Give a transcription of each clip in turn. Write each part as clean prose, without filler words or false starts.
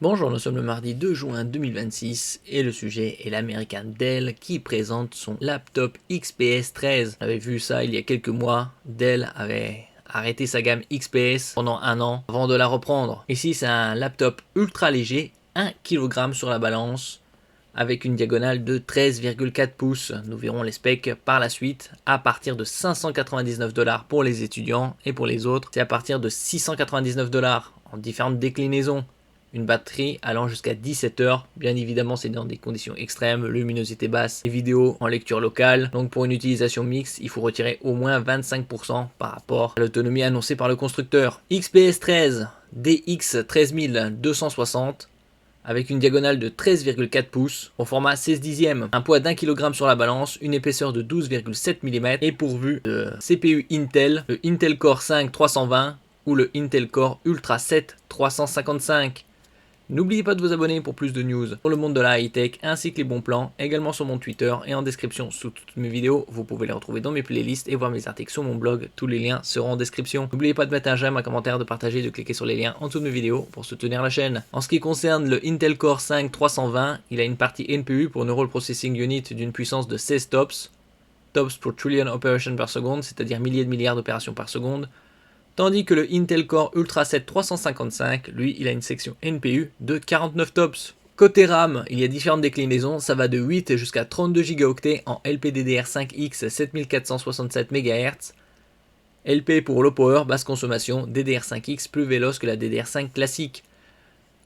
Bonjour, nous sommes le mardi 2 juin 2026 et le sujet est l'américain Dell qui présente son laptop XPS 13. On avait vu ça il y a quelques mois. Dell avait arrêté sa gamme XPS pendant un an avant de la reprendre. Ici, c'est un laptop ultra léger, 1 kg sur la balance, avec une diagonale de 13,4 pouces. Nous verrons les specs par la suite à partir de 599 $ pour les étudiants et pour les autres, c'est à partir de 699 $ en différentes déclinaisons. Une batterie allant jusqu'à 17 heures. Bien évidemment, c'est dans des conditions extrêmes, luminosité basse, des vidéos en lecture locale. Donc pour une utilisation mixte, il faut retirer au moins 25% par rapport à l'autonomie annoncée par le constructeur. XPS 13 DX 13260 avec une diagonale de 13,4 pouces au format 16 dixièmes, un poids d'1 kg sur la balance, une épaisseur de 12,7 mm et pourvu de CPU Intel, le Intel Core 5 320 ou le Intel Core Ultra 7 355. N'oubliez pas de vous abonner pour plus de news sur le monde de la high-tech ainsi que les bons plans, également sur mon Twitter et en description sous toutes mes vidéos. Vous pouvez les retrouver dans mes playlists et voir mes articles sur mon blog. Tous les liens seront en description. N'oubliez pas de mettre un j'aime, un commentaire, de partager, de cliquer sur les liens en dessous de mes vidéos pour soutenir la chaîne. En ce qui concerne le Intel Core 5 320, il a une partie NPU pour Neural Processing Unit d'une puissance de 16 TOPS. TOPS pour Trillion Operation per Second, c'est-à-dire milliers de milliards d'opérations par seconde. Tandis que le Intel Core Ultra 7 355, lui, il a une section NPU de 49 TOPS. Côté RAM, il y a différentes déclinaisons, ça va de 8 jusqu'à 32 Go en LPDDR5X 7467 MHz, LP pour low power, basse consommation, DDR5X plus véloce que la DDR5 classique.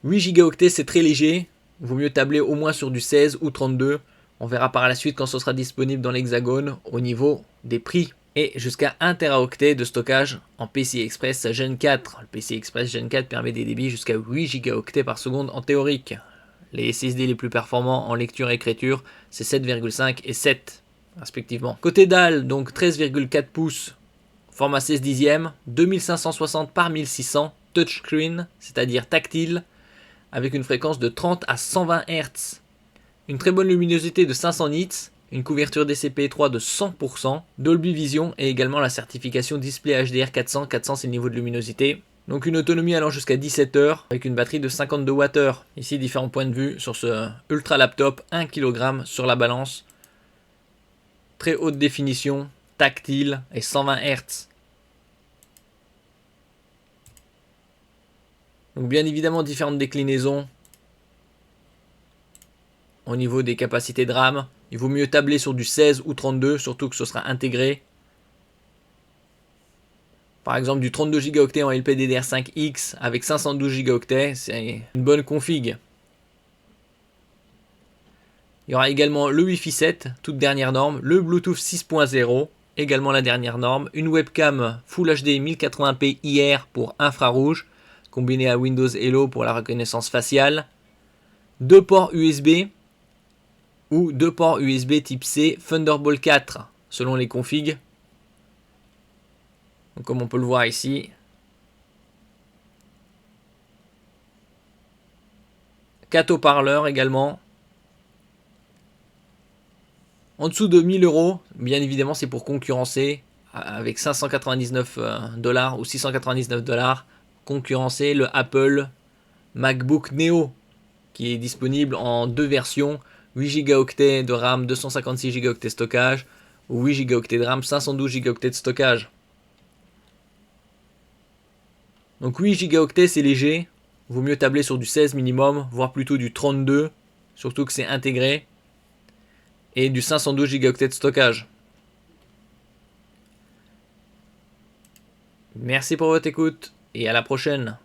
8 Go c'est très léger, vaut mieux tabler au moins sur du 16 ou 32, on verra par la suite quand ce sera disponible dans l'Hexagone au niveau des prix. Et jusqu'à 1 Teraoctet de stockage en PCI Express Gen 4. Le PCI Express Gen 4 permet des débits jusqu'à 8 Go par seconde en théorique. Les SSD les plus performants en lecture et écriture, c'est 7,5 et 7 respectivement. Côté dalle, donc 13,4 pouces, format 16 dixièmes, 2560 par 1600, touchscreen, c'est-à-dire tactile, avec une fréquence de 30 à 120 Hz. Une très bonne luminosité de 500 nits, une couverture DCP-3 de 100%, Dolby Vision et également la certification Display HDR 400. 400 c'est le niveau de luminosité. Donc une autonomie allant jusqu'à 17 heures avec une batterie de 52 Wh. Ici différents points de vue sur ce ultra laptop, 1 kg sur la balance. Très haute définition, tactile et 120 Hz. Donc bien évidemment différentes déclinaisons au niveau des capacités de RAM. Il vaut mieux tabler sur du 16 ou 32, surtout que ce sera intégré. Par exemple, du 32 Go en LPDDR5X avec 512 Go, c'est une bonne config. Il y aura également le Wi-Fi 7, toute dernière norme, le Bluetooth 6.0, également la dernière norme, une webcam Full HD 1080p IR pour infrarouge, combinée à Windows Hello pour la reconnaissance faciale, 2 ports USB, ou 2 ports USB type C Thunderbolt 4 selon les configs. Donc, comme on peut le voir ici, 4 haut-parleurs également. En dessous de 1000 €, bien évidemment c'est pour concurrencer avec 599 $ ou 699 $, concurrencer le Apple MacBook Neo qui est disponible en deux versions, 8 Go de RAM, 256 Go de stockage, ou 8 Go de RAM, 512 Go de stockage. Donc 8 Go c'est léger, vaut mieux tabler sur du 16 minimum, voire plutôt du 32, surtout que c'est intégré, et du 512 Go de stockage. Merci pour votre écoute, et à la prochaine.